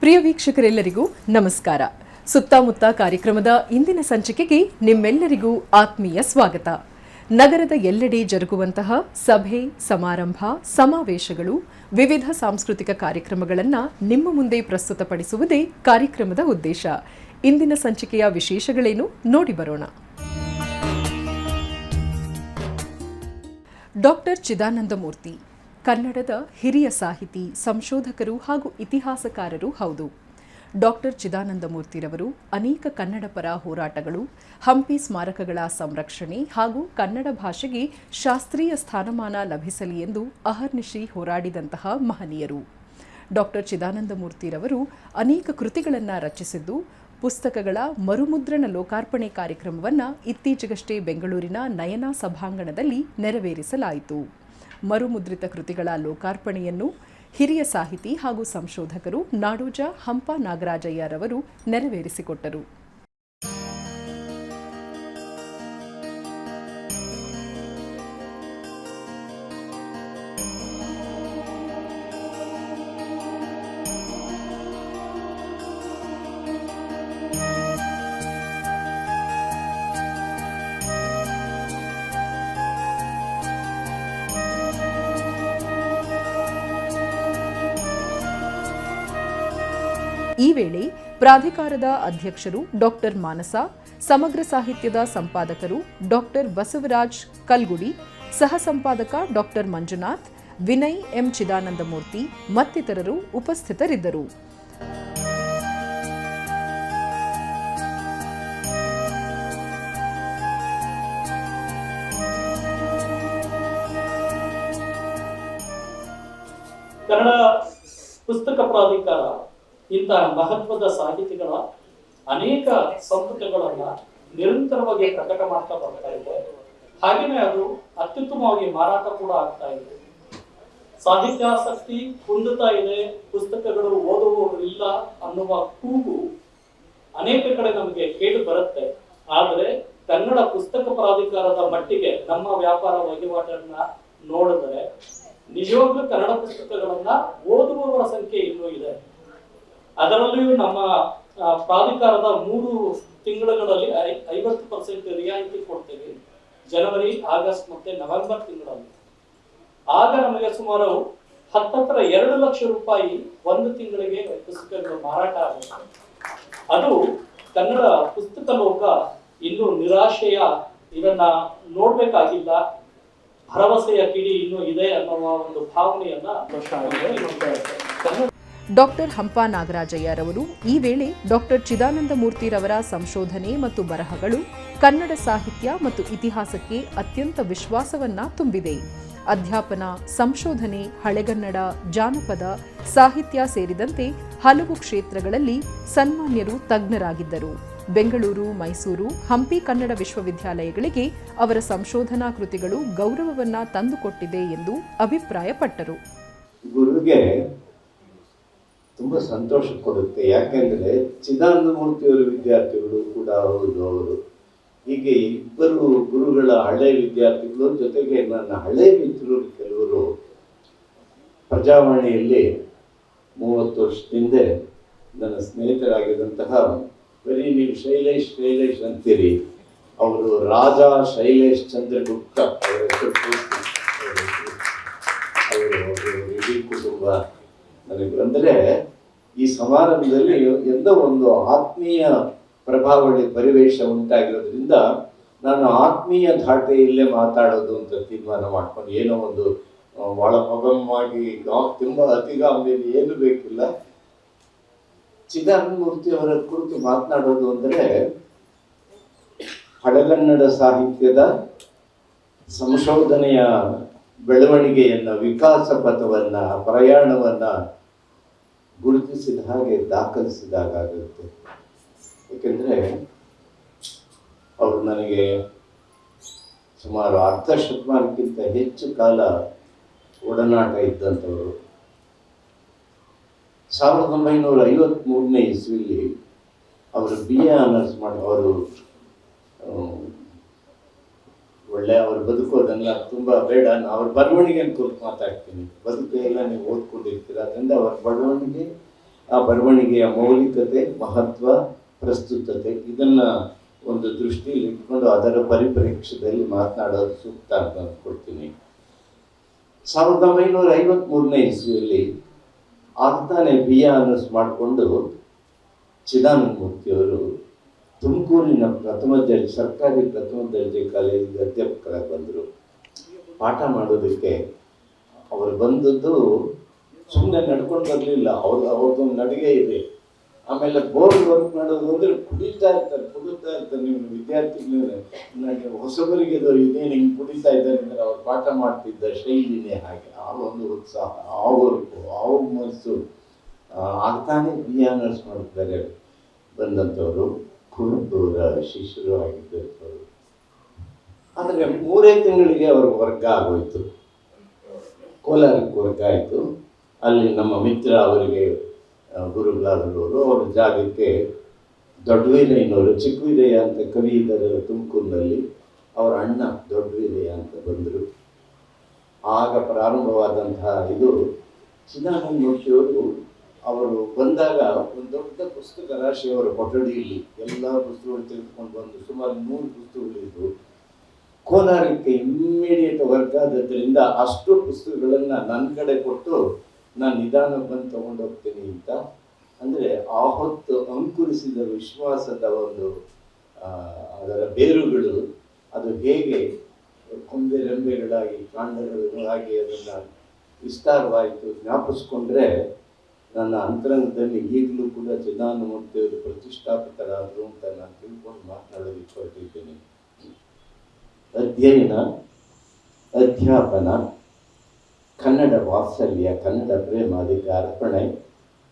ಪ್ರಿಯ ವೀಕ್ಷಕರೆಲ್ಲರಿಗೂ ನಮಸ್ಕಾರ. ಸುತ್ತಮುತ್ತ ಕಾರ್ಯಕ್ರಮದ ಇಂದಿನ ಸಂಚಿಕೆಗೆ ನಿಮ್ಮೆಲ್ಲರಿಗೂ ಆತ್ಮೀಯ ಸ್ವಾಗತ. ನಗರದ ಎಲ್ಲೆಡೆ ಜರುಗುವಂತಹ ಸಭೆ, ಸಮಾರಂಭ, ಸಮಾವೇಶಗಳು, ವಿವಿಧ ಸಾಂಸ್ಕೃತಿಕ ಕಾರ್ಯಕ್ರಮಗಳನ್ನು ನಿಮ್ಮ ಮುಂದೆ ಪ್ರಸ್ತುತಪಡಿಸುವುದೇ ಕಾರ್ಯಕ್ರಮದ ಉದ್ದೇಶ. ಇಂದಿನ ಸಂಚಿಕೆಯ ವಿಶೇಷಗಳೇನು ನೋಡಿ ಬರೋಣ. ಡಾಕ್ಟರ್ ಚಿದಾನಂದಮೂರ್ತಿ ಕನ್ನಡದ ಹಿರಿಯ ಸಾಹಿತಿ, ಸಂಶೋಧಕರು ಹಾಗೂ ಇತಿಹಾಸಕಾರರು ಹೌದು. ಡಾಕ್ಟರ್ ಚಿದಾನಂದಮೂರ್ತಿರವರು ಅನೇಕ ಕನ್ನಡ ಪರ ಹೋರಾಟಗಳು, ಹಂಪಿ ಸ್ಮಾರಕಗಳ ಸಂರಕ್ಷಣೆ ಹಾಗೂ ಕನ್ನಡ ಭಾಷೆಗೆ ಶಾಸ್ತ್ರೀಯ ಸ್ಥಾನಮಾನ ಲಭಿಸಲಿ ಎಂದು ಅಹರ್ನಿಶಿ ಹೋರಾಡಿದಂತಹ ಮಹನೀಯರು. ಡಾಕ್ಟರ್ ಚಿದಾನಂದಮೂರ್ತಿರವರು ಅನೇಕ ಕೃತಿಗಳನ್ನು ರಚಿಸಿದ್ದು, ಪುಸ್ತಕಗಳ ಮರುಮುದ್ರಣ ಲೋಕಾರ್ಪಣೆ ಕಾರ್ಯಕ್ರಮವನ್ನು ಇತ್ತೀಚೆಗಷ್ಟೇ ಬೆಂಗಳೂರಿನ ನಯನ ಸಭಾಂಗಣದಲ್ಲಿ ನೆರವೇರಿಸಲಾಯಿತು. ಮರುಮುದ್ರಿತ ಕೃತಿಗಳ ಲೋಕಾರ್ಪಣೆಯನ್ನು ಹಿರಿಯ ಸಾಹಿತಿ ಹಾಗೂ ಸಂಶೋಧಕರು ನಾಡೋಜ ಹಂಪ ನಾಗರಾಜಯ್ಯರವರು ನೆರವೇರಿಸಿಕೊಟ್ಟರು. ಈ ವೇಳೆ ಪ್ರಾಧಿಕಾರದ ಅಧ್ಯಕ್ಷರು ಡಾಕ್ಟರ್ ಮಾನಸ, ಸಮಗ್ರ ಸಾಹಿತ್ಯದ ಸಂಪಾದಕರು ಡಾಕ್ಟರ್ ಬಸವರಾಜ್ ಕಲ್ಗುಡಿ, ಸಹ ಸಂಪಾದಕ ಡಾಕ್ಟರ್ ಮಂಜುನಾಥ್, ವಿನಯ್ ಎಂ ಚಿದಾನಂದಮೂರ್ತಿ ಮತ್ತಿತರರು ಉಪಸ್ಥಿತರಿದ್ದರು. ಕನ್ನಡ ಪುಸ್ತಕ ಪ್ರಾಧಿಕಾರ ಇಂತಹ ಮಹತ್ವದ ಸಾಹಿತಿಗಳ ಅನೇಕ ಸಂಪುಟಗಳನ್ನ ನಿರಂತರವಾಗಿ ಪ್ರಕಟ ಮಾಡ್ತಾ ಬರ್ತಾ ಇದೆ. ಹಾಗೆಯೇ ಅದು ಅತ್ಯುತ್ತಮವಾಗಿ ಮಾರಾಟ ಕೂಡ ಆಗ್ತಾ ಇದೆ. ಸಾಹಿತ್ಯಾಸಕ್ತಿ ಕುಂದುತ್ತಾ ಇದೆ, ಪುಸ್ತಕಗಳು ಓದುವವರು ಇಲ್ಲ ಅನ್ನುವ ಕೂಗು ಅನೇಕ ಕಡೆ ನಮಗೆ ಕೇಳಿ ಬರುತ್ತೆ. ಆದರೆ ಕನ್ನಡ ಪುಸ್ತಕ ಪ್ರಾಧಿಕಾರದ ಮಟ್ಟಿಗೆ ನಮ್ಮ ವ್ಯಾಪಾರ ವಹಿವಾಟನ್ನ ನೋಡಿದರೆ ನಿಜವಾಗ್ಲೂ ಕನ್ನಡ ಪುಸ್ತಕಗಳನ್ನ ಓದುವವರ ಸಂಖ್ಯೆ ಇನ್ನೂ ಇದೆ. ಅದರಲ್ಲಿಯೂ ನಮ್ಮ ಪ್ರಾಧಿಕಾರದ 3 ತಿಂಗಳುಗಳಲ್ಲಿ 50% ರಿಯಾಯಿತಿ ಕೊಡ್ತೇವೆ. ಜನವರಿ, ಆಗಸ್ಟ್ ಮತ್ತೆ ನವೆಂಬರ್ ತಿಂಗಳಲ್ಲಿ. ಆಗ ನಮಗೆ ಸುಮಾರು 2 ಲಕ್ಷ ರೂಪಾಯಿ ಒಂದು ತಿಂಗಳಿಗೆ ಪುಸ್ತಕಗಳು ಮಾರಾಟ ಆಗುತ್ತೆ. ಅದು ಕನ್ನಡ ಪುಸ್ತಕ ಲೋಕ ಇನ್ನು ನಿರಾಶೆಯ ಇದನ್ನ ನೋಡ್ಬೇಕಾಗಿಲ್ಲ, ಭರವಸೆಯ ಕಿಡಿ ಇನ್ನೂ ಇದೆ ಅನ್ನುವ ಒಂದು ಭಾವನೆಯನ್ನ ಡಾಕ್ಟರ್ ಹಂಪ ನಾಗರಾಜಯ್ಯರವರು ಈ ವೇಳೆ ಡಾಕ್ಟರ್ ಚಿದಾನಂದಮೂರ್ತಿರವರ ಸಂಶೋಧನೆ ಮತ್ತು ಬರಹಗಳು ಕನ್ನಡ ಸಾಹಿತ್ಯ ಮತ್ತು ಇತಿಹಾಸಕ್ಕೆ ಅತ್ಯಂತ ವಿಶ್ವಾಸವನ್ನ ತುಂಬಿದೆ. ಅಧ್ಯಾಪನ, ಸಂಶೋಧನೆ, ಹಳೆಗನ್ನಡ, ಜಾನಪದ, ಸಾಹಿತ್ಯ ಸೇರಿದಂತೆ ಹಲವು ಕ್ಷೇತ್ರಗಳಲ್ಲಿ ಸನ್ಮಾನ್ಯರು ತಜ್ಞರಾಗಿದ್ದರು. ಬೆಂಗಳೂರು, ಮೈಸೂರು, ಹಂಪಿ ಕನ್ನಡ ವಿಶ್ವವಿದ್ಯಾಲಯಗಳಿಗೆ ಅವರ ಸಂಶೋಧನಾ ಕೃತಿಗಳು ಗೌರವವನ್ನ ತಂದುಕೊಟ್ಟಿದೆ ಎಂದು ಅಭಿಪ್ರಾಯಪಟ್ಟರು. ಗುರುಗೆ ತುಂಬ ಸಂತೋಷ ಕೊಡುತ್ತೆ. ಯಾಕೆಂದರೆ ಚಿದಾನಂದಮೂರ್ತಿಯವರ ವಿದ್ಯಾರ್ಥಿಗಳು ಕೂಡ ಹೌದು ಅವರು. ಹೀಗೆ ಇಬ್ಬರು ಗುರುಗಳ ಹಳೆ ವಿದ್ಯಾರ್ಥಿಗಳು ಜೊತೆಗೆ ನನ್ನ ಹಳೆ ಮಿತ್ರರು ಕೆಲವರು ಪ್ರಜಾವಾಣಿಯಲ್ಲಿ 30 ವರ್ಷದಿಂದ ನನ್ನ ಸ್ನೇಹಿತರಾಗಿದ್ದಂತಹ ಬರೀ ನೀವು ಶೈಲೇಶ್ ಅಂತೀರಿ, ಅವರು ರಾಜ ಶೈಲೇಶ್ ಚಂದ್ರಗುಪ್ತ ಅವರು ಇಡೀ ಕುಟುಂಬ ನನಗೆ ಅಂದರೆ ಈ ಸಮಾರಂಭದಲ್ಲಿ ಎಂದೋ ಒಂದು ಆತ್ಮೀಯ ಪ್ರಭಾವಳಿ ಪರಿವೇಶ ಉಂಟಾಗಿರೋದ್ರಿಂದ ನಾನು ಆತ್ಮೀಯ ಧಾಟೆಯಲ್ಲೇ ಮಾತಾಡೋದು ಅಂತ ತೀರ್ಮಾನ ಮಾಡ್ಕೊಂಡು ಏನೋ ಒಂದು ಒಳಮೊಗವಾಗಿ ತುಂಬ ಅತಿಗಾಂಭೀರ್ಯ ಏನು ಬೇಕಿಲ್ಲ. ಚಿದಾನಂದಮೂರ್ತಿ ಅವರ ಕುರಿತು ಮಾತನಾಡೋದು ಅಂದರೆ ಹಳೆಗನ್ನಡ ಸಾಹಿತ್ಯದ ಸಂಶೋಧನೆಯ ಬೆಳವಣಿಗೆಯನ್ನ, ವಿಕಾಸ ಪಥವನ್ನ, ಪ್ರಯಾಣವನ್ನ ಗುರುತಿಸಿದ ಹಾಗೆ ದಾಖಲಿಸಿದಾಗುತ್ತೆ. ಏಕೆಂದರೆ ಅವರು ನನಗೆ ಸುಮಾರು ಅರ್ಧ ಶತಮಾನಕ್ಕಿಂತ ಹೆಚ್ಚು ಕಾಲ ಒಡನಾಟ ಇದ್ದಂಥವರು. 1953ನೇ ಇಸ್ವಿಲಿ ಅವರು BA ಆನರ್ಸ್ ಮಾಡಿ ಅವರು ಒಳ್ಳೆ ಅವ್ರು ಬದುಕೋದನ್ನ ತುಂಬ ಬೇಡ, ನಾನು ಅವ್ರ ಬರವಣಿಗೆ ಕುರಿತು ಮಾತಾಡ್ತೀನಿ. ಬದುಕು ಎಲ್ಲ ನೀವು ಓದ್ಕೊಂಡಿರ್ತೀರ, ಅದರಿಂದ ಅವ್ರ ಬರವಣಿಗೆ, ಆ ಬರವಣಿಗೆಯ ಮೌಲಿಕತೆ, ಮಹತ್ವ, ಪ್ರಸ್ತುತತೆ ಇದನ್ನ ಒಂದು ದೃಷ್ಟಿಯಲ್ಲಿ ಇಟ್ಕೊಂಡು ಅದರ ಪರಿಪ್ರೇಕ್ಷ್ಯದಲ್ಲಿ ಮಾತನಾಡೋದು ಸೂಕ್ತ ಅಂತ ಅಂದ್ಕೊಳ್ತೀನಿ. 1953ನೇ ಇಸ್ವಿಯಲ್ಲಿ ಆಗ್ತಾನೆ BA ಮಾಡಿಕೊಂಡು ಚಿದಾನಂದ ಮೂರ್ತಿಯವರು ತುಮಕೂರಿನ ಸರ್ಕಾರಿ ಪ್ರಥಮ ದರ್ಜೆ ಕಾಲೇಜಿಗೆ ಅಧ್ಯಾಪಕರಾಗಿ ಬಂದರು. ಪಾಠ ಮಾಡೋದಕ್ಕೆ ಅವರು ಬಂದದ್ದು ಸುಮ್ಮನೆ ನಡ್ಕೊಂಡು ಬರಲಿಲ್ಲ, ಅವ್ರದ್ದೊಂದು ನಡಿಗೆ ಇದೆ. ಆಮೇಲೆ ಬೋರ್ಡ್ ವರ್ಕ್ ಮಾಡೋದು ಅಂದರೆ ಕುಡಿತಾ ಇರ್ತಾರೆ ನೀವು ವಿದ್ಯಾರ್ಥಿಗಳು. ನನಗೆ ಹೊಸಬರಿಗೆ ಇದೇನು ಹಿಂಗೆ ಕುಡಿತಾ ಇದ್ದಾರೆ ಅಂದರೆ ಅವ್ರು ಪಾಠ ಮಾಡ್ತಿದ್ದ ಶೈಲಿನೇ ಹಾಗೆ. ಆ ಒಂದು ಉತ್ಸಾಹ, ಆ ವರ್ಕು, ಆ ಹುಮ್ಮಸ್ಸು ಆಗ್ತಾನೆ BA ಮಾಡ್ತಾರೆ ಬಂದಂಥವ್ರು ಕುರುಬೂರ ಶಿಷ್ಯರು ಆಗಿದ್ದಂಥವ್ರು. ಆದರೆ 3 ತಿಂಗಳಿಗೆ ಅವ್ರಿಗೆ ವರ್ಗ ಆಗೋಯ್ತು, ಕೋಲಾರಕ್ಕೆ ವರ್ಗ ಆಯಿತು. ಅಲ್ಲಿ ನಮ್ಮ ಮಿತ್ರ ಅವರಿಗೆ ಗುರುಗಳಾದವರು, ಅವ್ರ ಜಾಗಕ್ಕೆ ದೊಡ್ಡವೀರಯ್ಯನವರು, ಚಿಕ್ಕವೀರಯ್ಯ ಅಂತ ಕವಿ ಇದ್ದಾರಲ್ಲ ತುಮಕೂರಿನಲ್ಲಿ, ಅವರ ಅಣ್ಣ ದೊಡ್ಡವೀರಯ್ಯ ಅಂತ ಬಂದರು. ಆಗ ಪ್ರಾರಂಭವಾದಂತಹ ಇದು ಚಿದಾನಂದ ಮೂರ್ತಿಯವರು. ಅವರು ಬಂದಾಗ ಒಂದು ದೊಡ್ಡ ಪುಸ್ತಕ ರಾಶಿ ಅವರ ಕೊಠಡಿಯಲ್ಲಿ ಎಲ್ಲ ಪುಸ್ತಕಗಳು ತೆಗೆದುಕೊಂಡು ಬಂದು ಸುಮಾರು 100 ಪುಸ್ತಕಗಳಿದ್ವು. ಕೋಲಾರಕ್ಕೆ ಇಮ್ಮಿಡಿಯೇಟ್ ವರ್ಕ್ ಆದದ್ರಿಂದ ಅಷ್ಟು ಪುಸ್ತಕಗಳನ್ನು ನನ್ನ ಕಡೆ ಕೊಟ್ಟು ನಾನು ನಿಧಾನ ಬಂದು ತಗೊಂಡೋಗ್ತೀನಿ ಅಂತ. ಅಂದರೆ ಆ ಹೊತ್ತು ಅಂಕುರಿಸಿದ ವಿಶ್ವಾಸದ ಒಂದು ಅದರ ಬೇರುಗಳು ಅದು ಹೇಗೆ ಕೊಂಬೆ ರೆಂಬೆಗಳಾಗಿ ಕಾಂಡಗಳಾಗಿ ಅದನ್ನು ವಿಸ್ತಾರವಾಯಿತು ಜ್ಞಾಪಿಸ್ಕೊಂಡ್ರೆ ನನ್ನ ಅಂತರಂಗದಲ್ಲಿ ಈಗಲೂ ಕೂಡ ಚಿದಾನಂದ ಮೂರ್ತಿಯವರು ಪ್ರತಿಷ್ಠಾಪಿತರಾದರು ಅಂತ ನಾನು ತಿಳ್ಕೊಂಡು ಮಾತನಾಡೋದಕ್ಕೆ ಹೊರಟಿದ್ದೇನೆ. ಅಧ್ಯಯನ, ಅಧ್ಯಾಪನ, ಕನ್ನಡ ವಾತ್ಸಲ್ಯ, ಕನ್ನಡ ಪ್ರೇಮ, ಅದಕ್ಕೆ ಅರ್ಪಣೆ,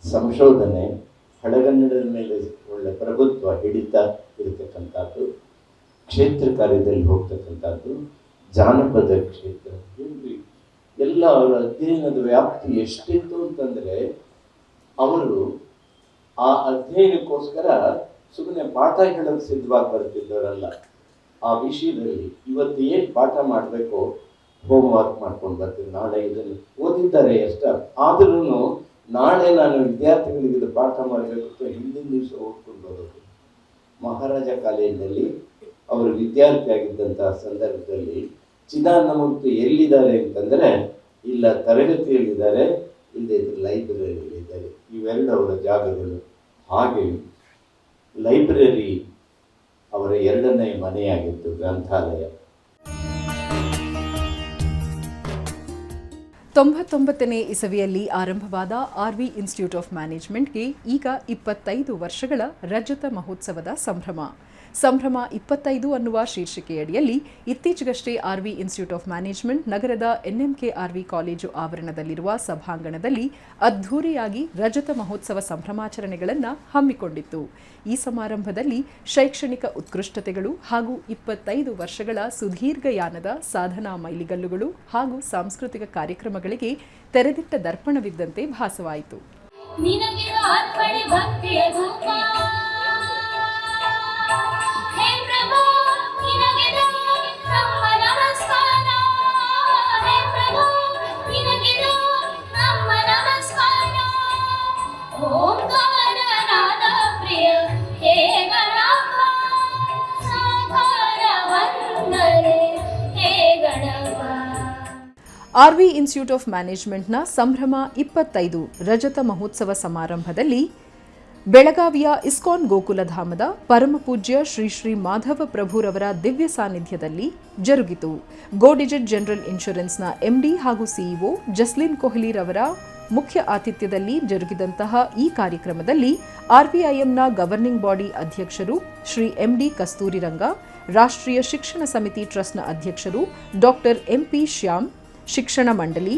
ಸಂಶೋಧನೆ, ಹಳಗನ್ನಡದ ಮೇಲೆ ಒಳ್ಳೆ ಪ್ರಭುತ್ವ ಹಿಡಿತ ಇರತಕ್ಕಂಥದ್ದು, ಕ್ಷೇತ್ರ ಕಾರ್ಯದಲ್ಲಿ ಹೋಗ್ತಕ್ಕಂಥದ್ದು, ಜಾನಪದ ಕ್ಷೇತ್ರ, ಎಲ್ಲ ಅವರ ಅಧ್ಯಯನದ ವ್ಯಾಪ್ತಿ ಎಷ್ಟಿತ್ತು ಅಂತಂದರೆ ಅವರು ಆ ಅಧ್ಯಯನಕ್ಕೋಸ್ಕರ ಸುಮ್ಮನೆ ಪಾಠ ಹೇಳೋಕ್ಕೆ ಸಿದ್ಧವಾಗಿ ಬರ್ತಿದ್ದವರಲ್ಲ. ಆ ವಿಷಯದಲ್ಲಿ ಇವತ್ತು ಏನು ಪಾಠ ಮಾಡಬೇಕು ಹೋಮ್ ವರ್ಕ್ ಮಾಡ್ಕೊಂಡು ಬರ್ತೀನಿ, ನಾಳೆ ಇದನ್ನು ಓದಿದ್ದಾರೆ ಆದ್ರೂ ನಾಳೆ ನಾನು ವಿದ್ಯಾರ್ಥಿಗಳಿಗೆ ಇದು ಪಾಠ ಮಾಡಬೇಕು ಹಿಂದಿನ ದಿವಸ ಓದ್ಕೊಂಡು ಬರೋದು. ಮಹಾರಾಜ ಕಾಲೇಜಿನಲ್ಲಿ ಅವರು ವಿದ್ಯಾರ್ಥಿ ಆಗಿದ್ದಂತಹ ಸಂದರ್ಭದಲ್ಲಿ ಚಿದಾನಂದ ಮೂರ್ತಿ ಎಲ್ಲಿದ್ದಾರೆ ಅಂತಂದರೆ, ಇಲ್ಲ ತರಗತಿಯಲ್ಲಿದ್ದಾರೆ, ಇಲ್ಲದೆ ಲೈಬ್ರರಿಯಲ್ಲಿದ್ದಾರೆ. ಇವೆರಡು ಅವರ ಜಾಗಗಳು. ಹಾಗೆ ಲೈಬ್ರರಿ ಅವರ 2ನೇ ಮನೆಯಾಗಿತ್ತು, ಗ್ರಂಥಾಲಯ. 99ನೇ ಇಸವಿಯಲ್ಲಿ ಆರಂಭವಾದ RV ಇನ್ಸ್ಟಿಟ್ಯೂಟ್ ಆಫ್ ಮ್ಯಾನೇಜ್ಮೆಂಟ್ಗೆ ಈಗ 25 ವರ್ಷಗಳ ರಜತ ಮಹೋತ್ಸವದ ಸಂಭ್ರಮ. 25 ಅನ್ನುವ ಶೀರ್ಷಿಕೆಯಡಿಯಲ್ಲಿ ಇತ್ತೀಚೆಗಷ್ಟೇ RV ಇನ್ಸ್ಟಿಟ್ಯೂಟ್ ಆಫ್ ಮ್ಯಾನೇಜ್ಮೆಂಟ್ ನಗರದ NMK RV ಕಾಲೇಜು ಆವರಣದಲ್ಲಿರುವ ಸಭಾಂಗಣದಲ್ಲಿ ಅದ್ಧೂರಿಯಾಗಿ ರಜತ ಮಹೋತ್ಸವ ಸಂಭ್ರಮಾಚರಣೆಗಳನ್ನು ಹಮ್ಮಿಕೊಂಡಿತ್ತು. ಈ ಸಮಾರಂಭದಲ್ಲಿ ಶೈಕ್ಷಣಿಕ ಉತ್ಕೃಷ್ಟತೆಗಳು ಹಾಗೂ 25 ವರ್ಷಗಳ ಸುದೀರ್ಘ ಯಾನದ ಸಾಧನಾ ಮೈಲಿಗಲ್ಲುಗಳು ಹಾಗೂ ಸಾಂಸ್ಕೃತಿಕ ಕಾರ್ಯಕ್ರಮಗಳಿಗೆ ತೆರೆದಿಟ್ಟ ದರ್ಪಣವಿದ್ದಂತೆ ಭಾಸವಾಯಿತು. RV ಇನ್ಸ್ಟಿಟ್ಯೂಟ್ ಆಫ್ ಮ್ಯಾನೇಜ್ಮೆಂಟ್ನ ಸಂಭ್ರಮ 25 ರಜತ ಮಹೋತ್ಸವ ಸಮಾರಂಭದಲ್ಲಿ ಬೆಳಗಾವಿಯ ಇಸ್ಕಾನ್ ಗೋಕುಲಧಾಮದ ಪರಮಪೂಜ್ಯ ಶ್ರೀ ಶ್ರೀ ಮಾಧವ ಪ್ರಭುರವರ ದಿವ್ಯ ಸಾನ್ನಿಧ್ಯದಲ್ಲಿ ಜರುಗಿತು. ಗೋ ಡಿಜಿಟ್ ಜನರಲ್ ಇನ್ಶೂರೆನ್ಸ್ನ MD ಹಾಗೂ CEO ಜಸ್ಲಿನ್ ಕೊಹ್ಲಿರವರ ಮುಖ್ಯ ಆತಿಥ್ಯದಲ್ಲಿ ಜರುಗಿದಂತಹ ಈ ಕಾರ್ಯಕ್ರಮದಲ್ಲಿ RVIMನ ಗವರ್ನಿಂಗ್ ಬಾಡಿ ಅಧ್ಯಕ್ಷರು ಶ್ರೀ MD ಕಸ್ತೂರಿರಂಗ, ರಾಷ್ಟ್ರೀಯ ಶಿಕ್ಷಣ ಸಮಿತಿ ಟ್ರಸ್ಟ್ನ ಅಧ್ಯಕ್ಷರು ಡಾಕ್ಟರ್ MP ಶ್ಯಾಮ್, ಶಿಕ್ಷಣ ಮಂಡಳಿ,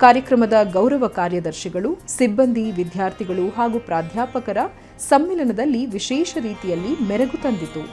ಕಾರ್ಯಕ್ರಮದ ಗೌರವ ಕಾರ್ಯದರ್ಶಿಗಳು, ಸಿಬ್ಬಂದಿ, ವಿದ್ಯಾರ್ಥಿಗಳು ಹಾಗೂ ಪ್ರಾಧ್ಯಾಪಕರ ಸಮ್ಮಿಲನದಲ್ಲಿ ವಿಶೇಷ ರೀತಿಯಲ್ಲಿ ಮೆರುಗು ತಂದಿತು.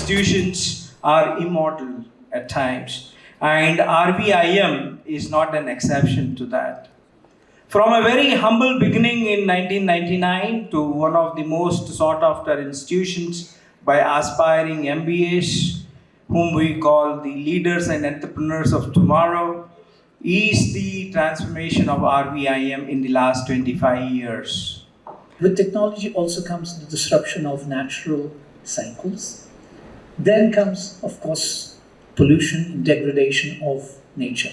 institutions are immortal at times, and RVIM is not an exception to that. From a very humble beginning in 1999 to one of the most sought after institutions by aspiring MBAs, whom we call the leaders and entrepreneurs of tomorrow, is the transformation of RVIM in the last 25 years. With technology also comes the disruption of natural cycles. Then comes, of course, pollution and degradation of nature.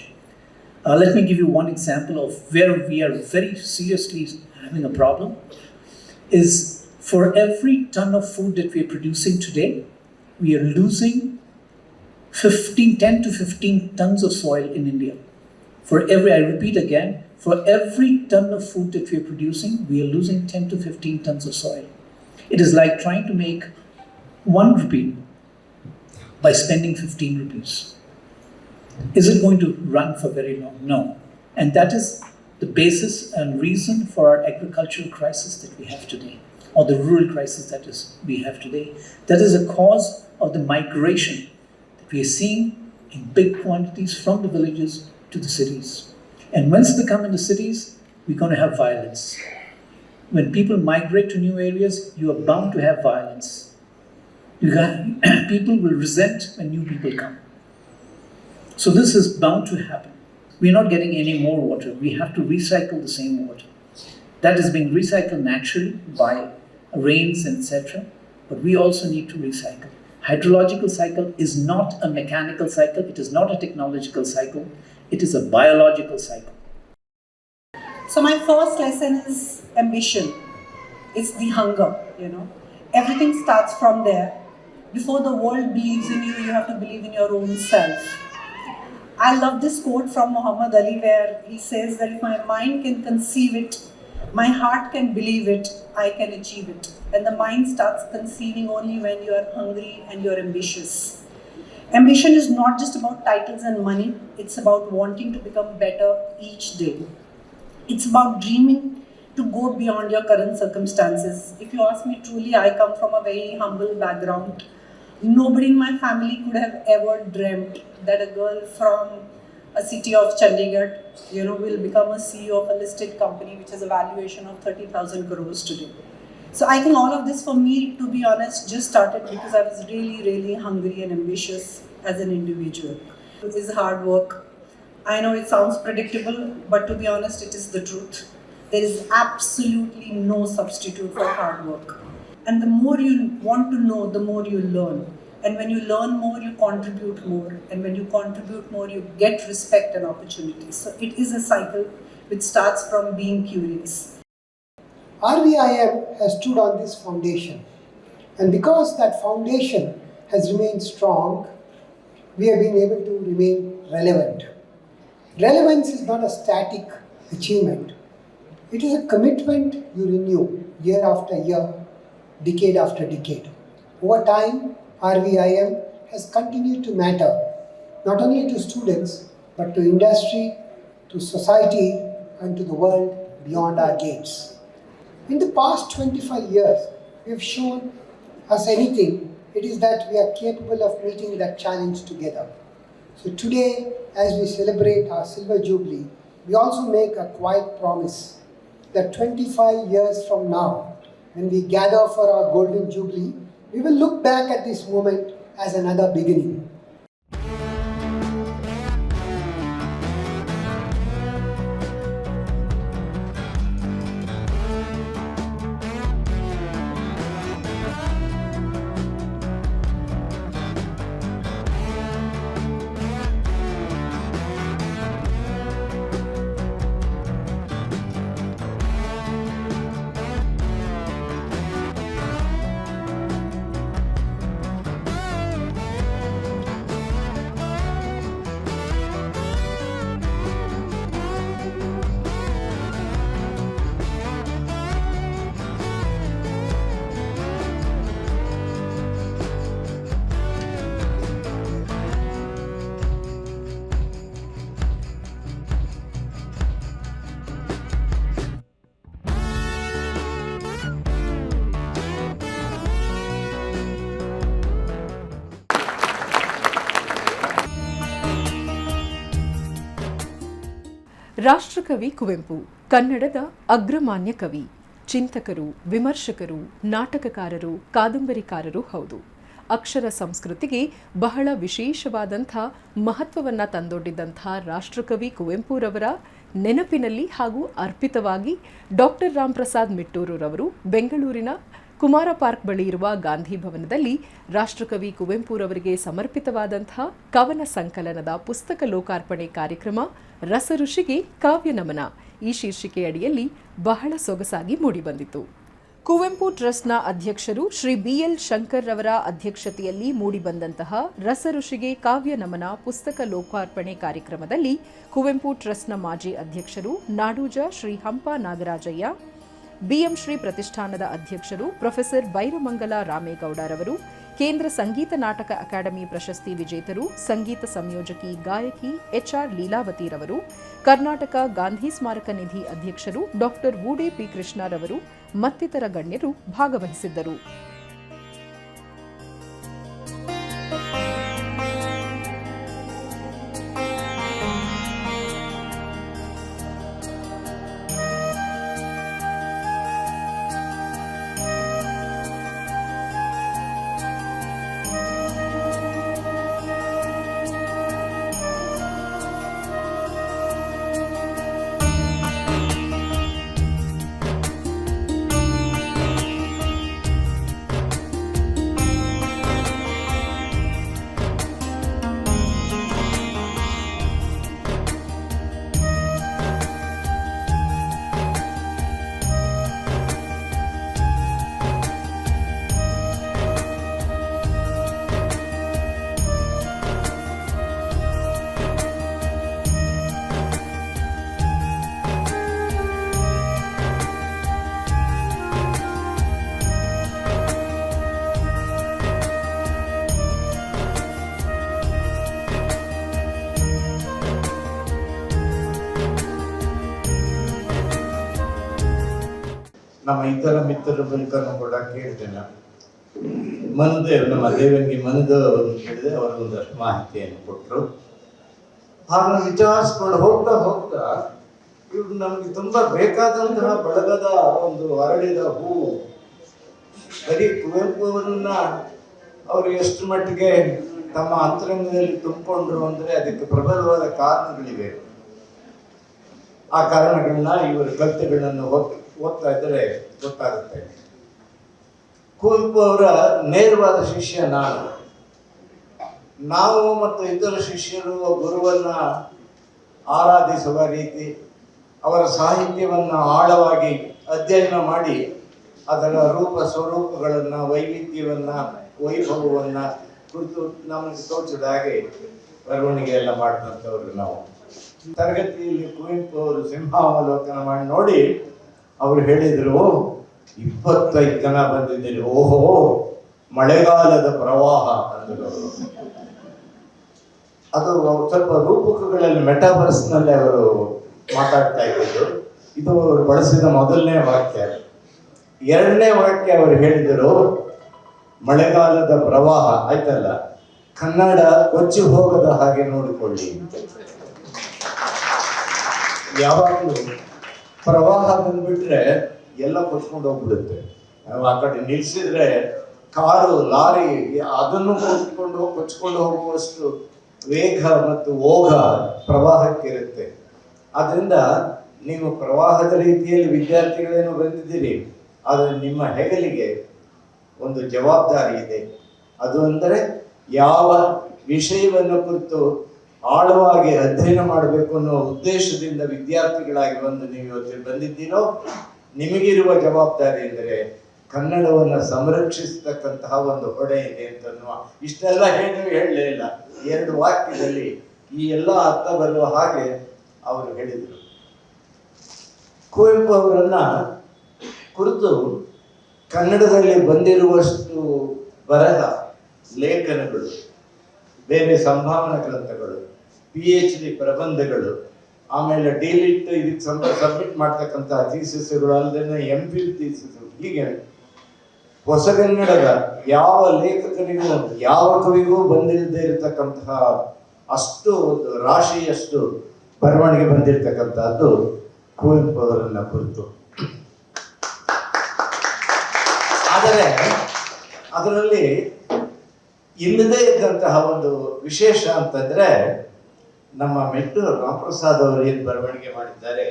Let me give you one example of where we are very seriously having a problem. Is for every ton of food that we are producing today, we are losing 10 to 15 tons of soil in India. I repeat again, for every ton of food that we are producing, we are losing 10 to 15 tons of soil. It is like trying to make 1 rupee by spending 15 rupees. Is it going to run for very long? No. And that is the basis and reason for our agricultural crisis that we have today, or the rural crisis we have today. That is a cause of the migration that we are seeing in big quantities from the villages to the cities. And once they come into cities, we're going to have violence. When people migrate to new areas, you are bound to have violence. People will resent when new people come. So this is bound to happen. We're not getting any more water. We have to recycle the same water. That is being recycled naturally by rains, etc. But we also need to recycle. Hydrological cycle is not a mechanical cycle. It is not a technological cycle. It is a biological cycle. So my first lesson is ambition. It's the hunger, Everything starts from there. Before the world believes in you, you have to believe in your own self. I love this quote from Muhammad Ali where he says that if my mind can conceive it, my heart can believe it, I can achieve it. And the mind starts conceiving only when you are hungry and you are ambitious. Ambition is not just about titles and money, it's about wanting to become better each day. It's about dreaming to go beyond your current circumstances. If you ask me truly, I come from a very humble background. Nobody in my family could have ever dreamt that a girl from a city of Chandigarh, will become a CEO of a listed company which has a valuation of 30,000 crores today. So I think all of this for me, to be honest, just started because I was really, really hungry and ambitious as an individual. It is hard work. I know it sounds predictable, but to be honest, it is the truth. There is absolutely no substitute for hard work. And the more you want to know, the more you learn. And when you learn more, you contribute more. And when you contribute more, you get respect and opportunities. So it is a cycle which starts from being curious. RVIM has stood on this foundation. And because that foundation has remained strong, we have been able to remain relevant. Relevance is not a static achievement. It is a commitment you renew year after year, decade after decade. Over time, RVIM has continued to matter, not only to students, but to industry, to society, and to the world beyond our gates. In the past 25 years, we have shown us anything, it is that we are capable of meeting that challenge together. So today, as we celebrate our Silver Jubilee, we also make a quiet promise that 25 years from now, when we gather for our Golden Jubilee, we will look back at this moment as another beginning. ರಾಷ್ಟ್ರಕವಿ ಕುವೆಂಪು ಕನ್ನಡದ ಅಗ್ರಮಾನ್ಯ ಕವಿ, ಚಿಂತಕರು, ವಿಮರ್ಶಕರು, ನಾಟಕಕಾರರು, ಕಾದಂಬರಿಕಾರರು ಹೌದು. ಅಕ್ಷರ ಸಂಸ್ಕೃತಿಗೆ ಬಹಳ ವಿಶೇಷವಾದಂಥ ಮಹತ್ವವನ್ನು ತಂದೊಡ್ಡಿದ್ದಂಥ ರಾಷ್ಟ್ರಕವಿ ಕುವೆಂಪುರವರ ನೆನಪಿನಲ್ಲಿ ಹಾಗೂ ಅರ್ಪಿತವಾಗಿ ಡಾಕ್ಟರ್ ರಾಮ್ ಪ್ರಸಾದ್ ಮಿಟ್ಟೂರುರವರು ಬೆಂಗಳೂರಿನ ಕುಮಾರ ಪಾರ್ಕ್ ಬಳಿ ಇರುವ ಗಾಂಧಿ ಭವನದಲ್ಲಿ ರಾಷ್ಟ್ರಕವಿ ಕುವೆಂಪುರವರಿಗೆ ಸಮರ್ಪಿತವಾದಂಥ ಕವನ ಸಂಕಲನದ ಪುಸ್ತಕ ಲೋಕಾರ್ಪಣೆ ಕಾರ್ಯಕ್ರಮ ರಸಋಷಿಗೆ ಕಾವ್ಯ ನಮನ ಈ ಶೀರ್ಷಿಕೆಯಡಿಯಲ್ಲಿ ಬಹಳ ಸೊಗಸಾಗಿ ಮೂಡಿಬಂದಿತು. ಕುವೆಂಪು ಟ್ರಸ್ಟ್ನ ಅಧ್ಯಕ್ಷರು ಶ್ರೀ ಬಿಎಲ್ ಶಂಕರ್ ರವರ ಅಧ್ಯಕ್ಷತೆಯಲ್ಲಿ ಮೂಡಿಬಂದಂತಹ ರಸಋಷಿಗೆ ಕಾವ್ಯ ನಮನ ಪುಸ್ತಕ ಲೋಕಾರ್ಪಣೆ ಕಾರ್ಯಕ್ರಮದಲ್ಲಿ ಕುವೆಂಪು ಟ್ರಸ್ಟ್ನ ಮಾಜಿ ಅಧ್ಯಕ್ಷರು ನಾಡೋಜ ಶ್ರೀ ಹಂಪ ನಾಗರಾಜಯ್ಯ, ಬಿಎಂ ಶ್ರೀ ಪ್ರತಿಷ್ಠಾನದ ಅಧ್ಯಕ್ಷರು ಪ್ರೊಫೆಸರ್ ಬೈರಮಂಗಲ ರಾಮೇಗೌಡರವರು, ಕೇಂದ್ರ ಸಂಗೀತ ನಾಟಕ ಅಕಾಡೆಮಿ ಪ್ರಶಸ್ತಿ ವಿಜೇತರು, ಸಂಗೀತ ಸಂಯೋಜಕಿ ಗಾಯಕಿ ಎಚ್ಆರ್ ಲೀಲಾವತಿರವರು, ಕರ್ನಾಟಕ ಗಾಂಧಿ ಸ್ಮಾರಕ ನಿಧಿ ಅಧ್ಯಕ್ಷರು ಡಾಕ್ಟರ್ ವೂಡೆ ಪಿ ಕೃಷ್ಣರವರು ಮತ್ತಿತರ ಗಣ್ಯರು ಭಾಗವಹಿಸಿದ್ದರು. ನಮ್ಮ ಇತರ ಮಿತ್ರರ ಬಳಿಕನ್ನು ಕೂಡ ಕೇಳ್ತೇನೆ. ಮನದೇವ್ ನಮ್ಮ ದೇವಂಗಿ ಮನದೇವ್ ಹೇಳಿದೆ, ಅವರು ಒಂದಷ್ಟು ಮಾಹಿತಿಯನ್ನು ಕೊಟ್ಟರು. ಹಾಗೆ ವಿಚಾರಿಸ್ಕೊಂಡು ಹೋಗ್ತಾ ಇವ್ರು ನಮ್ಗೆ ತುಂಬಾ ಬೇಕಾದಂತಹ ಬಳಗದ ಒಂದು ಅರಳಿದ ಹೂವು. ಬರೀ ಕುವೆಂಪು ಅವರನ್ನ ಅವರು ಎಷ್ಟು ಮಟ್ಟಿಗೆ ತಮ್ಮ ಅಂತರಂಗದಲ್ಲಿ ತುಂಬಿಕೊಂಡ್ರು ಅಂದ್ರೆ ಅದಕ್ಕೆ ಪ್ರಬಲವಾದ ಕಾರಣಗಳಿವೆ. ಆ ಕಾರಣಗಳನ್ನ ಇವರ ಕವಿತೆಗಳನ್ನು ಓದ್ತಾ ಇದ್ದರೆ ಗೊತ್ತಾಗುತ್ತೆ. ಕುವೆಂಪು ಅವರ ನೇರವಾದ ಶಿಷ್ಯ ನಾವು ಮತ್ತು ಇತರ ಶಿಷ್ಯರು ಗುರುವನ್ನ ಆರಾಧಿಸುವ ರೀತಿ, ಅವರ ಸಾಹಿತ್ಯವನ್ನು ಆಳವಾಗಿ ಅಧ್ಯಯನ ಮಾಡಿ ಅದರ ರೂಪ ಸ್ವರೂಪಗಳನ್ನು, ವೈವಿಧ್ಯವನ್ನ, ವೈಭವವನ್ನ ಕುರಿತು ನಮಗೆ ತೋಚಿದ ಹಾಗೆ ಬರವಣಿಗೆ ಎಲ್ಲ ಮಾಡಿದಂಥವ್ರು ನಾವು. ತರಗತಿಯಲ್ಲಿ ಕುವೆಂಪು ಅವರು ಸಿಂಹಾವಲೋಕನ ಮಾಡಿ ನೋಡಿ ಅವರು ಹೇಳಿದ್ರು, 25 ಜನ ಬಂದಿದ್ದೀರಿ, ಓಹೋ ಮಳೆಗಾಲದ ಪ್ರವಾಹ ಅಂದರು. ಅದು ಸ್ವಲ್ಪ ರೂಪಕಗಳಲ್ಲಿ ಮೆಟಾಫರ್ಸ್ನಲ್ಲಿ ಅವರು ಮಾತಾಡ್ತಾ ಇದ್ದರು. ಇದು ಅವರು ಬಳಸಿದ ಮೊದಲನೇ ವಾಕ್ಯ. ಎರಡನೇ ವಾಕ್ಯ ಅವರು ಹೇಳಿದರು, ಮಳೆಗಾಲದ ಪ್ರವಾಹ ಆಯ್ತಲ್ಲ, ಕನ್ನಡ ಕೊಚ್ಚಿ ಹೋಗದ ಹಾಗೆ ನೋಡಿಕೊಳ್ಳಿ. ಯಾವಾಗಲೂ ಪ್ರವಾಹ ಬಂದ್ಬಿಟ್ರೆ ಎಲ್ಲ ಕೊಚ್ಕೊಂಡು ಹೋಗ್ಬಿಡುತ್ತೆ. ನಾವು ಆ ಕಡೆ ನಿಲ್ಸಿದ್ರೆ ಕಾರು, ಲಾರಿ ಅದನ್ನು ಕೊಚ್ಕೊಂಡು ಹೋಗುವಷ್ಟು ವೇಗ ಮತ್ತು ಓಘ ಪ್ರವಾಹಕ್ಕಿರುತ್ತೆ. ಆದ್ರಿಂದ ನೀವು ಪ್ರವಾಹದ ರೀತಿಯಲ್ಲಿ ವಿದ್ಯಾರ್ಥಿಗಳೇನು ಬಂದಿದ್ದೀರಿ, ಆದರೆ ನಿಮ್ಮ ಹೆಗಲಿಗೆ ಒಂದು ಜವಾಬ್ದಾರಿ ಇದೆ. ಅದು ಅಂದರೆ ಯಾವ ವಿಷಯವನ್ನು ಕುರಿತು ಆಳವಾಗಿ ಅಧ್ಯಯನ ಮಾಡಬೇಕು ಅನ್ನೋ ಉದ್ದೇಶದಿಂದ ವಿದ್ಯಾರ್ಥಿಗಳಾಗಿ ಬಂದು ನೀವು ಇವತ್ತು ಬಂದಿದ್ದೀರೋ, ನಿಮಗಿರುವ ಜವಾಬ್ದಾರಿ ಎಂದರೆ ಕನ್ನಡವನ್ನು ಸಂರಕ್ಷಿಸತಕ್ಕಂತಹ ಒಂದು ಹೊಣೆ ಇದೆ ಅಂತ. ಇಷ್ಟೆಲ್ಲ ಹೇಳಲೇ ಇಲ್ಲ, 2 ವಾಕ್ಯದಲ್ಲಿ ಈ ಎಲ್ಲ ಅರ್ಥ ಬರುವ ಹಾಗೆ ಅವರು ಹೇಳಿದರು. ಕುವೆಂಪು ಅವರನ್ನ ಕುರಿತು ಕನ್ನಡದಲ್ಲಿ ಬಂದಿರುವಷ್ಟು ಬರಹ, ಲೇಖನಗಳು, ಬೇರೆ ಸಂಭಾವನಾ ಗ್ರಂಥಗಳು, PhD ಪ್ರಬಂಧಗಳು, ಆಮೇಲೆ ಡಿಲಿಟ್ ಇದಕ್ಕೆ ಸಬ್ಮಿಟ್ ಮಾಡ್ತಕ್ಕಂಥ ಥೀಸಿಸ್ಗಳು ಅಲ್ಲದೆ MPhil ಥೀಸಿಸ್ಗಳು, ಹೀಗೆ ಹೊಸಗನ್ನಡದ ಯಾವ ಲೇಖಕನಿಗೂ ಯಾವ ಕವಿಗೂ ಬಂದಿಲ್ಲದೆ ಇರತಕ್ಕಂತಹ ಅಷ್ಟು ಒಂದು ರಾಶಿಯಷ್ಟು ಬರವಣಿಗೆ ಬಂದಿರತಕ್ಕಂಥದ್ದು ಕುವೆಂಪು ಅವರನ್ನ ಕುರಿತು. ಆದರೆ ಅದರಲ್ಲಿ ಇಲ್ಲದೇ ಇದ್ದಂತಹ ಒಂದು ವಿಶೇಷ ಅಂತಂದ್ರೆ, ನಮ್ಮ ಮೆಟ್ಟೂರು ರಾಮಪ್ರಸಾದ್ ಅವರು ಏನು ಬರವಣಿಗೆ ಮಾಡಿದ್ದಾರೆ,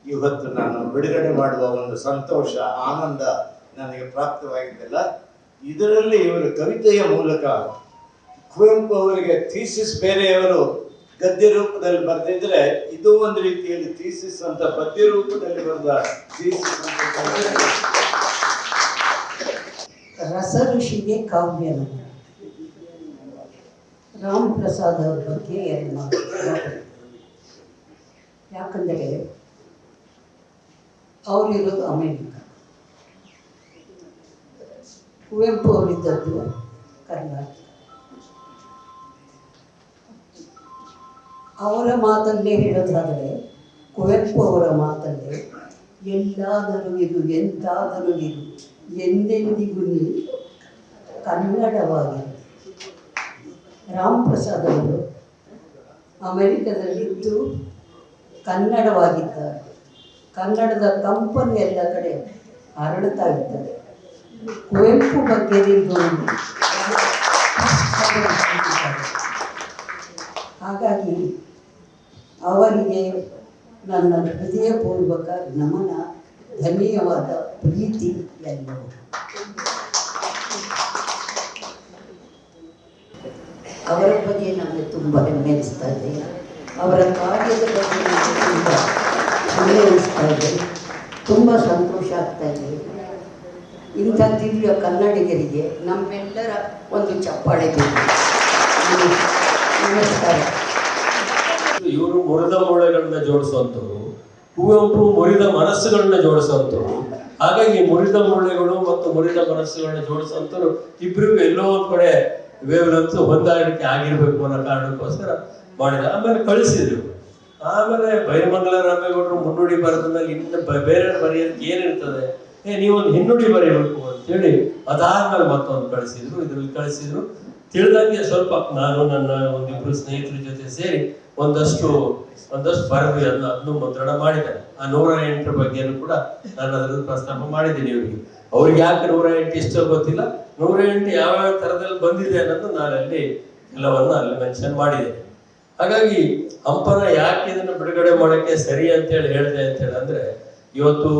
ಇವತ್ತು ನಾನು ಬಿಡುಗಡೆ ಮಾಡುವ ಒಂದು ಸಂತೋಷ, ಆನಂದ ನನಗೆ ಪ್ರಾಪ್ತವಾಗಿದ್ದಲ್ಲ. ಇದರಲ್ಲಿ ಇವರು ಕವಿತೆಯ ಮೂಲಕ ಕುವೆಂಪು ಅವರಿಗೆ ಥೀಸಿಸ್ ಬೇರೆಯವರು ಗದ್ಯ ರೂಪದಲ್ಲಿ ಬರೆದಿದ್ರೆ, ಇದು ಒಂದು ರೀತಿಯಲ್ಲಿ ಥೀಸಿಸ್ ಅಂತ ಪದ್ಯ ರೂಪದಲ್ಲಿ ಬರೆದ ಥೀಸಿಸ್ ಅಂತ. ರಸ ಋಷಿಗೆ ಕಾವ್ಯನ ರಾಮ್ ಪ್ರಸಾದ್ ಅವ್ರ ಬಗ್ಗೆ ಏನು ಮಾತು. ಯಾಕಂದರೆ ಅವರಿರೋದು ಅಮೇರಿಕ, ಕುವೆಂಪು ಅವರಿದ್ದದ್ದು ಕರ್ನಾಟಕ. ಅವರ ಮಾತಲ್ಲೇ ಹೇಳೋದಾದರೆ, ಕುವೆಂಪು ಅವರ ಮಾತಲ್ಲೇ ಎಲ್ಲಾದರೂ ಇದು ಎಂತಾದರೂ ಇದು ಎಂದೆಂದಿಗೂ ನೀರು ಕನ್ನಡವಾಗಿ. ರಾಮ್ ಪ್ರಸಾದ್ ಅವರು ಅಮೆರಿಕದಲ್ಲಿದ್ದು ಕನ್ನಡವಾಗಿದ್ದಾರೆ. ಕನ್ನಡದ ಕಂಪನಿ ಎಲ್ಲ ಕಡೆ ಹರಡ್ತಾ ಇದ್ದಾರೆ. ಕುವೆಂಪು ಬಗ್ಗೆ ಹಾಗಾಗಿ ಅವರಿಗೆ ನನ್ನ ಹೃದಯಪೂರ್ವಕ ನಮನ, ಧನ್ಯವಾದ, ಪ್ರೀತಿ ಎಲ್ಲವೂ. ಅವರ ಬಗ್ಗೆ ನನಗೆ ತುಂಬ ಹೆಮ್ಮೆ ಅನಿಸ್ತಾ ಇದೆ. ಅವರ ಕಾರ್ಯದ ಬಗ್ಗೆ ನನಗೆ ತುಂಬ ಹೆಮ್ಮೆ ಅನಿಸ್ತಾ ಇದೆ. ತುಂಬ ಸಂತೋಷ ಆಗ್ತಾ ಇದೆ. ಇಂಥ ದಿವ್ಯ ಕನ್ನಡಿಗರಿಗೆ ನಮ್ಮೆಲ್ಲರ ಒಂದು ಚಪ್ಪಾಳೆ ಬೇಕು. ನಮಸ್ಕಾರ. ಇವರು ಮುರಿದ ಮೂಳೆಗಳನ್ನ ಜೋಡಿಸುವಂಥವ್ರು, ಕುವೆಂಪು ಮುರಿದ ಮನಸ್ಸುಗಳನ್ನ ಜೋಡಿಸುವಂಥವ್ರು. ಹಾಗಾಗಿ ಮುರಿದ ಮೂಳೆಗಳು ಮತ್ತು ಮುರಿದ ಮನಸ್ಸುಗಳನ್ನ ಜೋಡಿಸುವಂಥವ್ರು ಇಬ್ಬರಿಗೂ ಎಲ್ಲೋ ಒಂದು ಕಡೆ ವೇವ್ಲೆಂತ್ ಹೊಂದಾಣಿಕೆ ಆಗಿರ್ಬೇಕು ಅನ್ನೋ ಕಾರಣಕ್ಕೋಸ್ಕರ ಮಾಡಿದ. ಆಮೇಲೆ ಕಳಿಸಿದ್ರು. ಆಮೇಲೆ ಬೈರಮಂಗಲ ರಾಮೇಗೌಡರು ಮುನ್ನುಡಿ ಬರೆದ ಮೇಲೆ ಇನ್ನು ಬೇರೆ ಬರೆಯೋದಕ್ಕೆ ಏನಿರ್ತದೆ, ನೀವೊಂದು ಹಿನ್ನುಡಿ ಬರೆಯಬೇಕು ಅಂತೇಳಿ ಅದಾದ್ಮೇಲೆ ಮತ್ತೊಂದು ಕಳಿಸಿದ್ರು. ಇದ್ರಲ್ಲಿ ಕಳಿಸಿದ್ರು. ತಿಳಿದಂಗೆ ಸ್ವಲ್ಪ ನಾನು ನನ್ನ ಒಂದಿಬ್ರು ಸ್ನೇಹಿತರ ಜೊತೆ ಸೇರಿ ಒಂದಷ್ಟು ಬರೆದು ಅದನ್ನು ಮುದ್ರಣ ಮಾಡಿದ್ದೇನೆ. ಆ 108 ಬಗ್ಗೆನೂ ಕೂಡ ನಾನು ಅದರಲ್ಲಿ ಪ್ರಸ್ತಾಪ ಮಾಡಿದ್ದೀನಿ ಇವರಿಗೆ. ಅವ್ರಿಗೆ ಯಾಕೆ 108 ಇಷ್ಟೋ ಗೊತ್ತಿಲ್ಲ. 108 ಯಾವ್ಯಾವ ಥರದಲ್ಲಿ ಬಂದಿದೆ ಅನ್ನೋದು ನಾನಲ್ಲಿ ಎಲ್ಲವನ್ನ ಅಲ್ಲಿ ಮೆನ್ಷನ್ ಮಾಡಿದ್ದೇನೆ. ಹಾಗಾಗಿ ಹಂಪನ ಯಾಕೆ ಇದನ್ನು ಬಿಡುಗಡೆ ಮಾಡೋಕ್ಕೆ ಸರಿ ಅಂತೇಳಿ ಹೇಳಿದೆ ಅಂತೇಳಿ ಅಂದ್ರೆ, ಇವತ್ತು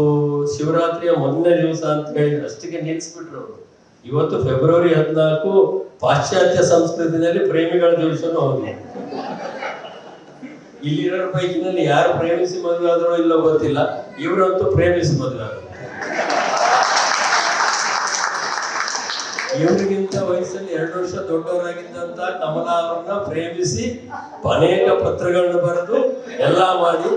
ಶಿವರಾತ್ರಿಯ ಮೊದಲನೇ ದಿವಸ ಅಂತ ಹೇಳಿ ಅಷ್ಟಿಗೆ ನಿಲ್ಲಿಸ್ಬಿಟ್ರು ಅವರು. ಇವತ್ತು ಫೆಬ್ರವರಿ 14 ಪಾಶ್ಚಾತ್ಯ ಸಂಸ್ಕೃತಿಯಲ್ಲಿ ಪ್ರೇಮಿಗಳ ದಿವಸನೂ ಹೌದು. ಇಲ್ಲಿರೋ ಪೈಕಿನಲ್ಲಿ ಯಾರು ಪ್ರೇಮಿಸಿ ಮದುವೆ ಆದ್ರೂ ಇಲ್ಲೋ ಗೊತ್ತಿಲ್ಲ, ಇವರಂತೂ ಪ್ರೇಮಿಸಿ ಮದುವೆ ಆದ್ರು. ಇವರಿಗಿಂತ ವಯಸ್ಸಲ್ಲಿ 2 ವರ್ಷ ದೊಡ್ಡವರಾಗಿದ್ದಂತ ಕಮಲಾ ಅವರನ್ನ ಪ್ರೇಮಿಸಿ ಅನೇಕ ಪತ್ರಗಳನ್ನ ಬರೆದು ಎಲ್ಲ ಮಾಡಿ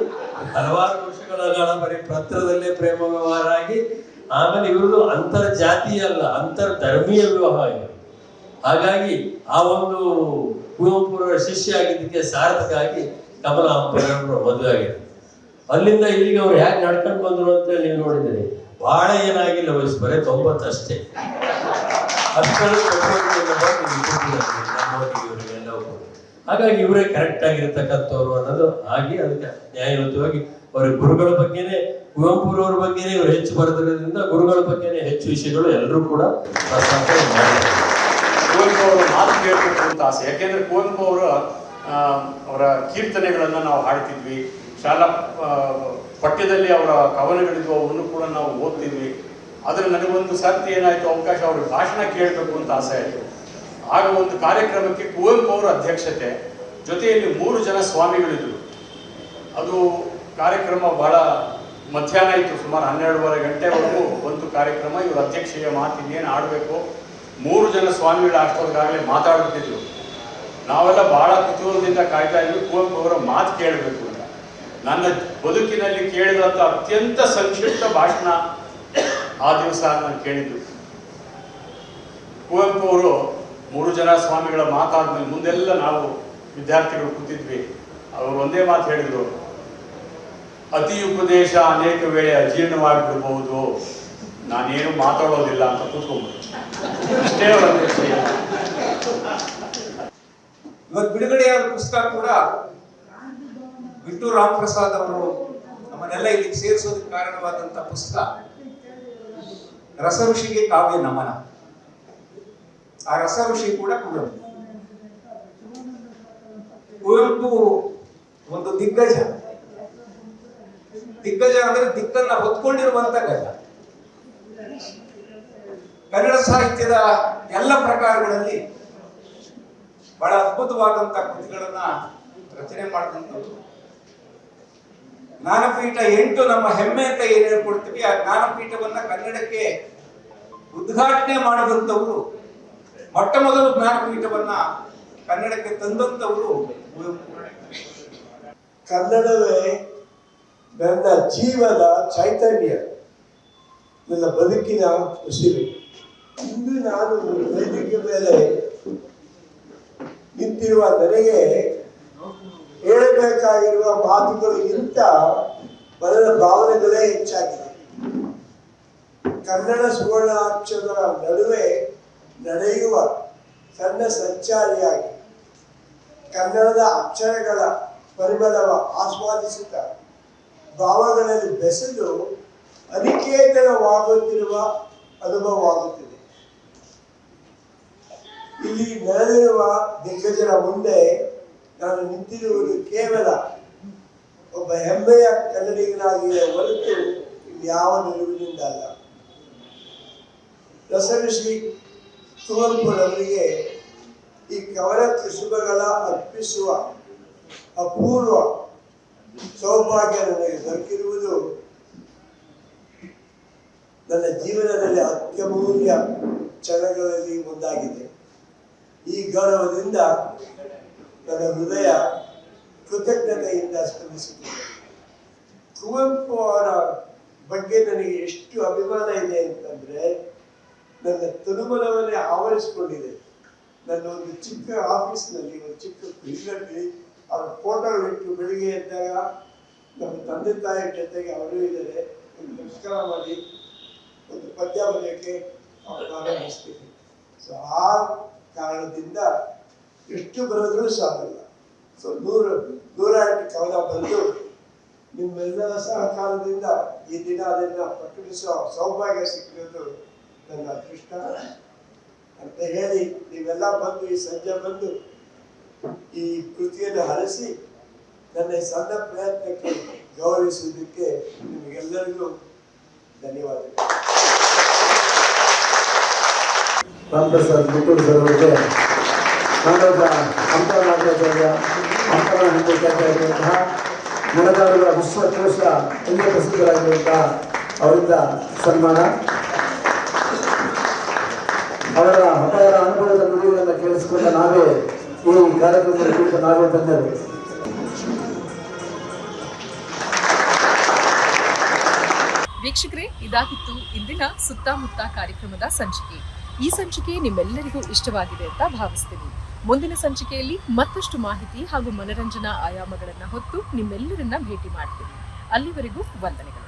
ಹಲವಾರು ವರ್ಷಗಳ ಕಾಲ ಬರೀ ಪತ್ರದಲ್ಲೇ ಪ್ರೇಮ ವ್ಯವಹಾರ ಆಗಿ, ಆಮೇಲೆ ಇವ್ರದ್ದು ಅಂತರ್ಜಾತೀಯ ಅಲ್ಲ, ಅಂತರ್ಧರ್ಮೀಯ ವಿವಾಹ ಇದೆ. ಹಾಗಾಗಿ ಆ ಒಂದು ಕುವೆಂಪುರ ಶಿಷ್ಯ ಆಗಿದ್ದಕ್ಕೆ ಸಾರ್ಥಕ ಆಗಿ ಕಮಲಾ ಹಂಪನವರು ಮದುವೆ ಆಗಿದೆ. ಅಲ್ಲಿಂದ ಇಲ್ಲಿಗೆ ಅವ್ರು ಹೇಗೆ ನಡ್ಕೊಂಡು ಬಂದ್ರು ಅಂತ ನೀವು ನೋಡಿದ್ದೀರಿ. ಬಹಳ ಏನಾಗಿಲ್ಲ, ವಯಸ್ಸು ಬರೀ 90 ಅಷ್ಟೇ. ಹಾಗಾಗಿ ಇವರೇ ಕರೆಕ್ಟ್ ಆಗಿರ್ತಕ್ಕಂಥವ್ರು ಅನ್ನೋದು ಆಗಿ ಅದಕ್ಕೆ ನ್ಯಾಯಯುತವಾಗಿ ಅವರ ಗುರುಗಳ ಬಗ್ಗೆನೇ, ಕುವೆಂಪುರವ್ರ ಬಗ್ಗೆನೇ ಇವರು ಹೆಚ್ಚು ಬರೆದಿರೋದ್ರಿಂದ ಗುರುಗಳ ಬಗ್ಗೆನೇ ಹೆಚ್ಚು ವಿಷಯಗಳು ಎಲ್ಲರೂ ಕೂಡ ಪ್ರಸ್ತಾಪ ಮಾಡಿದ್ದಾರೆ. ಕುವೆಂಪು ಅವರ ಮಾತು ಕೇಳಬೇಕು ಅಂತ ಆಸೆ. ಯಾಕೆಂದ್ರೆ ಕುವೆಂಪು ಅವರ ಕೀರ್ತನೆಗಳನ್ನು ನಾವು ಹಾಡ್ತಿದ್ವಿ, ಶಾಲಾ ಪಠ್ಯದಲ್ಲಿ ಅವರ ಕವನಗಳಿದ್ವು, ಅವನ್ನು ಕೂಡ ನಾವು ಓದ್ತಿದ್ವಿ. ಆದರೆ ನನಗೊಂದು ಸರ್ತಿ ಏನಾಯಿತು, ಅವಕಾಶ ಅವ್ರ ಭಾಷಣ ಕೇಳಬೇಕು ಅಂತ ಆಸೆ ಆಯಿತು. ಆಗ ಒಂದು ಕಾರ್ಯಕ್ರಮಕ್ಕೆ ಕುವೆಂಪು ಅವರ ಅಧ್ಯಕ್ಷತೆ, ಜೊತೆಯಲ್ಲಿ 3 ಜನ ಸ್ವಾಮಿಗಳಿದ್ರು. ಅದು ಕಾರ್ಯಕ್ರಮ ಬಹಳ ಮಧ್ಯಾಹ್ನ ಇತ್ತು, ಸುಮಾರು 12:30 ಗಂಟೆವರೆಗೂ ಒಂದು ಕಾರ್ಯಕ್ರಮ. ಇವರು ಅಧ್ಯಕ್ಷೆಯ ಮಾತು ಇನ್ನೇನು ಆಡಬೇಕು, 3 ಜನ ಸ್ವಾಮಿಗಳು ಅಷ್ಟೊತ್ತಿಗಾಗಲೇ ಮಾತಾಡುತ್ತಿದ್ರು. ನಾವೆಲ್ಲ ಬಹಳ ಕುತೂಹಲದಿಂದ ಕಾಯ್ತಾ ಇದ್ವಿ ಕುವೆಂಪು ಅವರ ಮಾತು ಕೇಳಬೇಕು ಅಂತ. ನನ್ನ ಬದುಕಿನಲ್ಲಿ ಕೇಳಿದಂಥ ಅತ್ಯಂತ ಸಂಕ್ಷಿಪ್ತ ಭಾಷಣ ಆ ದಿವಸ ನಾನು ಕೇಳಿದ್ದು. ಕುವೆಂಪು ಅವರು 3 ಜನ ಸ್ವಾಮಿಗಳ ಮಾತಾದ್ಮೇಲೆ ಮುಂದೆಲ್ಲ ನಾವು ವಿದ್ಯಾರ್ಥಿಗಳು ಕೂತಿದ್ವಿ. ಅವರು ಒಂದೇ ಮಾತು ಹೇಳಿದರು, ಅತಿ ಉಪದೇಶ ಅನೇಕ ವೇಳೆ ಅಜೀರ್ಣವಾಗಿಬಿಡಬಹುದು, ನಾನೇನು ಮಾತಾಡೋದಿಲ್ಲ ಅಂತ ಕೂತ್ಕೊಂಡ್ಬಿಟ್ಟು ಅಷ್ಟೇ ಅವರ ಅಧ್ಯಕ್ಷೀಯ. ಇವತ್ತು ಬಿಡುಗಡೆಯಾದ ಪುಸ್ತಕ ಕೂಡ ಬಿಟ್ಟು ರಾಮ್ ಪ್ರಸಾದ್ ಅವರು ನಮ್ಮನ್ನೆಲ್ಲ ಇಲ್ಲಿಗೆ ಸೇರಿಸೋದಕ್ಕೆ ಕಾರಣವಾದಂತ ಪುಸ್ತಕ ರಸಋಷಿಗೆ ಕಾವ್ಯ ನಮನ. ಆ ರಸಋಷಿ ಕೂಡ ಕುವೆಂಪು. ಕುವೆಂಪು ಒಂದು ದಿಗ್ಗಜ ಅಂದ್ರೆ ದಿಕ್ಕನ್ನ ಹೊತ್ಕೊಂಡಿರುವಂತ ಗಜ. ಕನ್ನಡ ಸಾಹಿತ್ಯದ ಎಲ್ಲ ಪ್ರಕಾರಗಳಲ್ಲಿ ಬಹಳ ಅದ್ಭುತವಾದಂತಹ ಕೃತಿಗಳನ್ನ ರಚನೆ ಮಾಡಿದಂಥವ್ರು. ಜ್ಞಾನಪೀಠ 8 ನಮ್ಮ ಹೆಮ್ಮೆ ಅಂತ ಏನ್ ಹೇಳ್ಕೊಡ್ತೀವಿ, ಆ ಜ್ಞಾನಪೀಠವನ್ನ ಕನ್ನಡಕ್ಕೆ ಉದ್ಘಾಟನೆ ಮಾಡಿದಂಥವ್ರು, ಮೊಟ್ಟ ಮೊದಲು ಜ್ಞಾನಪೀಠವನ್ನ ಕನ್ನಡಕ್ಕೆ ತಂದಂಥವ್ರು ಕುವೆಂಪು. ಕನ್ನಡವೇ ನನ್ನ ಜೀವದ ಚೈತನ್ಯ, ನನ್ನ ಬದುಕಿನ ಉಸಿರು. ಇಂದು ನಾನು ವೇದಿಕೆ ಮೇಲೆ ನಿಂತಿರುವ ನನಗೆ ಹೇಳಬೇಕಾಗಿರುವ ಮಾತುಗಳಿಗಿಂತ ಮನದ ಭಾವನೆಗಳೇ ಹೆಚ್ಚಾಗಿದೆ. ಕನ್ನಡ ಸುವರ್ಣಾಕ್ಷರ ನಡುವೆ ನಡೆಯುವ ಸಣ್ಣ ಸಂಚಾರಿಯಾಗಿ ಕನ್ನಡದ ಅಕ್ಷರಗಳ ಪರಿಮಳವ ಆಸ್ವಾದಿಸುತ್ತಾ ಭಾವಗಳಲ್ಲಿ ಬೆಸೆದು ಅನಿಕೇತನವಾಗುತ್ತಿರುವ ಅನುಭವವಾಗುತ್ತಿದೆ. ಇಲ್ಲಿ ನೆರೆದಿರುವ ದಿಗ್ಗಜರ ಮುಂದೆ ನಾನು ನಿಂತಿರುವುದು ಕೇವಲ ಒಬ್ಬ ಹೆಮ್ಮೆಯ ಕನ್ನಡಿಗನಾಗಿಯೇ ಹೊರತು ಇಲ್ಲಿ ಯಾವ ನಿಲುವಿನಿಂದ ಅಲ್ಲ. ರಸಋಷಿ ಕುವೆಂಪುರವರಿಗೆ ಈ ಕವನ ಕುಸುಮಗಳ ಅರ್ಪಿಸುವ ಅಪೂರ್ವ ಸೌಭಾಗ್ಯ ನನಗೆ ದೊರಕಿರುವುದು ನನ್ನ ಜೀವನದಲ್ಲಿ ಅತ್ಯಮೂಲ್ಯ ಕ್ಷಣಗಳಲ್ಲಿ ಒಂದಾಗಿದೆ. ಈ ಗೌರವದಿಂದ ನನ್ನ ಹೃದಯ ಕೃತಜ್ಞತೆಯಿಂದ ಸ್ಪಂದಿಸುತ್ತದೆ. ಕುವೆಂಪು ಅವರ ಬಗ್ಗೆ ನನಗೆ ಎಷ್ಟು ಅಭಿಮಾನ ಇದೆ ಅಂತಂದ್ರೆ ನನ್ನ ತನುಮನವನ್ನೇ ಆವರಿಸಿಕೊಂಡಿದೆ. ನನ್ನ ಒಂದು ಚಿಕ್ಕ ಆಫೀಸ್ನಲ್ಲಿ, ಒಂದು ಚಿಕ್ಕ ಫ್ರಿಜ್ನಲ್ಲಿ ಅವರ ಫೋಟೋಗಳಿಟ್ಟು ಬೆಳಿಗ್ಗೆ ಎದ್ದಾಗ ನಮ್ಮ ತಂದೆ ತಾಯಿ ಜೊತೆಗೆ ಅವರು ಇದ್ದಾರೆ, ಒಂದು ನಮಸ್ಕಾರ ಮಾಡಿ ಒಂದು ಪದ್ಯ ಬರೆಯೋಕ್ಕೆ ಪ್ರಾರಂಭಿಸ್ತೀನಿ. ಸೊ ಆ ಕಾರಣದಿಂದ ಎಷ್ಟು ಬರೆದ್ರೂ ಸಾಧಿಲ್ಲ. ಸೊ 108 ಕವನ ಬರೆದು ನಿಮ್ಮೆಲ್ಲರ ಸಹಕಾರದಿಂದ ಈ ದಿನ ಅದನ್ನು ಪ್ರಕಟಿಸುವ ಸೌಭಾಗ್ಯ ಸಿಕ್ಕಿರೋದು ನನ್ನ ಅದೃಷ್ಟ ಅಂತ ಹೇಳಿ, ನೀವೆಲ್ಲ ಬಂದು ಈ ಸಂಜೆ ಬಂದು ಈ ಕೃತಿಯನ್ನು ಹರಿಸಿ ನನ್ನ ಸಣ್ಣ ಪ್ರಯತ್ನಕ್ಕೆ ಗೌರವಿಸುವುದಕ್ಕೆ ನಿಮಗೆಲ್ಲರಿಗೂ ಧನ್ಯವಾದಗಳು. ರಾಮ್ ಪ್ರಸಾದ್ ಮುತ್ತೂರು ಸರ್ ಅವರಿಗೆ ಕನ್ನಡದ ಅಂತರರಾಜ್ಯ ನಡೆದಾಡುವ ವಿಶ್ವಕೋಶ ಎಂದೇ ಪ್ರಸಿದ್ಧರಾಗಿರುವಂತಹ ಅವರಿಂದ ಸನ್ಮಾನ. ಅವರ ಅಪಾರ ಅನುಭವದ ನುಡಿಗಳನ್ನು ಕೇಳಿಸಿಕೊಂಡ ನಾವೇ ಈ ಕಾರ್ಯಕ್ರಮದ ಕುರಿತು ನಾವೇ ಬಂದರು. ವೀಕ್ಷಕರೇ, ಇದಾಗಿತ್ತು ಇಂದಿನ ಸುತ್ತಮುತ್ತ ಕಾರ್ಯಕ್ರಮದ ಸಂಚಿಕೆ. ಈ ಸಂಚಿಕೆ ನಿಮ್ಮೆಲ್ಲರಿಗೂ ಇಷ್ಟವಾಗಿದೆ ಅಂತ ಭಾವಿಸ್ತೀನಿ. ಮುಂದಿನ ಸಂಚಿಕೆಯಲ್ಲಿ ಮತ್ತಷ್ಟು ಮಾಹಿತಿ ಹಾಗೂ ಮನರಂಜನಾ ಆಯಾಮಗಳನ್ನು ಹೊತ್ತು ನಿಮ್ಮೆಲ್ಲರನ್ನ ಭೇಟಿ ಮಾಡ್ತೀನಿ. ಅಲ್ಲಿವರೆಗೂ ವಂದನೆಗಳು.